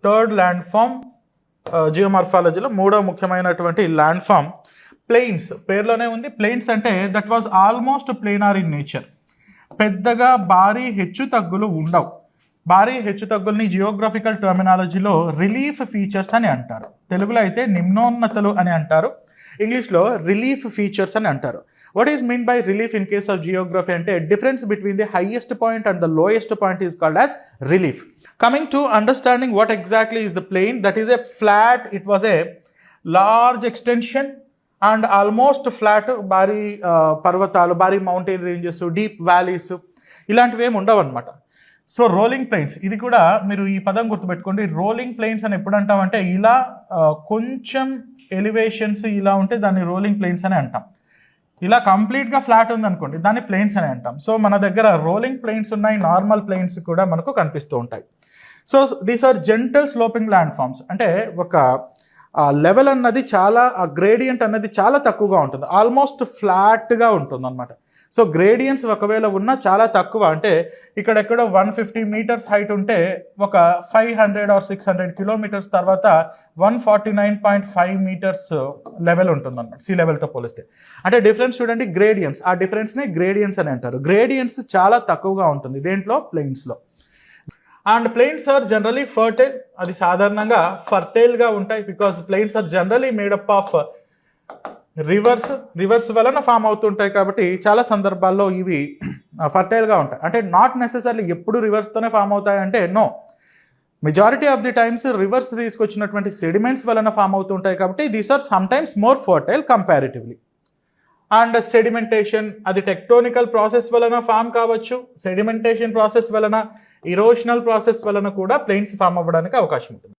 Third land form జియోమార్ఫాలజీలో మూడవ ముఖ్యమైనటువంటి land form plains. పేర్లోనే ఉంది ప్లెయిన్స్ అంటే that was almost planar in nature. పెద్దగా భారీ హెచ్చు తగ్గులు ఉండవు. భారీ హెచ్చు తగ్గుల్ని జియోగ్రఫికల్ టర్మినాలజీలో రిలీఫ్ ఫీచర్స్ అని అంటారు. తెలుగులో అయితే నిమ్నోన్నతలు అని అంటారు, ఇంగ్లీష్లో రిలీఫ్ ఫీచర్స్ అని అంటారు. What is meant by relief in case of geography ante difference between the highest point and the lowest point is called as relief. Coming to understanding what exactly is the plain, that is a flat, it was a large extension and almost flat, bari parvatalu, bari mountain ranges, deep valleys ఇలాంటివి ఏమి ఉండవు అనమాట. So rolling plains, ఇది కూడా మీరు ఈ పదం గుర్తుపెట్టుకోండి. రోలింగ్ ప్లెయిన్స్ అని ఎప్పుడు అంటామంటే ఇలా కొంచెం ఎలివేషన్స్ ఇలా ఉంటే దాన్ని రోలింగ్ ప్లెయిన్స్ అని అంటాం. ఇలా కంప్లీట్గా ఫ్లాట్ ఉందనుకోండి దాన్ని ప్లెయిన్స్ అని అంటాం. సో మన దగ్గర రోలింగ్ ప్లెయిన్స్ ఉన్నాయి, నార్మల్ ప్లెయిన్స్ కూడా మనకు కనిపిస్తూ ఉంటాయి. So these are gentle sloping landforms. అంటే ఒక లెవెల్ అన్నది చాలా, గ్రేడియంట్ అన్నది చాలా తక్కువగా ఉంటుంది, ఆల్మోస్ట్ ఫ్లాట్గా ఉంటుంది అనమాట. సో గ్రేడియంట్స్ ఒకవేళ ఉన్నా చాలా తక్కువ, అంటే ఇక్కడెక్కడో 150 మీటర్స్ హైట్ ఉంటే ఒక 500 or 600 కిలోమీటర్స్ తర్వాత 149.5 మీటర్స్ లెవెల్ ఉంటుంది అన్నమాట సీ లెవెల్తో పోలిస్తే. అంటే డిఫరెన్స్ చూడండి, గ్రేడియంట్స్, ఆ డిఫరెన్స్ని గ్రేడియంట్స్ అని అంటారు. గ్రేడియంట్స్ చాలా తక్కువగా ఉంటుంది దేంట్లో, ప్లెయిన్స్లో. And plains are generally fertile, అది సాధారణంగా ఫర్టైల్గా ఉంటాయి because plains are generally made up of rivers వలన ఫామ్ అవుతుంటాయి కాబట్టి చాలా సందర్భాల్లో ఇవి ఫర్టైల్గా ఉంటాయి. అంటే నాట్ నెసెసరీ ఎప్పుడు రివర్స్తోనే ఫామ్ అవుతాయి అంటే no, majority of the times rivers తీసుకొచ్చినటువంటి సెడిమెంట్స్ వలన ఫామ్ అవుతుంటాయి కాబట్టి these are sometimes more fertile comparatively. And sedimentation, అది టెక్టోనికల్ ప్రాసెస్ వలన ఫామ్ కావచ్చు, సెడిమెంటేషన్ ప్రాసెస్ వలన, ఇరోషనల్ ప్రాసెస్ వలన కూడా ప్లెయిన్స్ ఫామ్ అవ్వడానికి అవకాశం ఉంటుంది.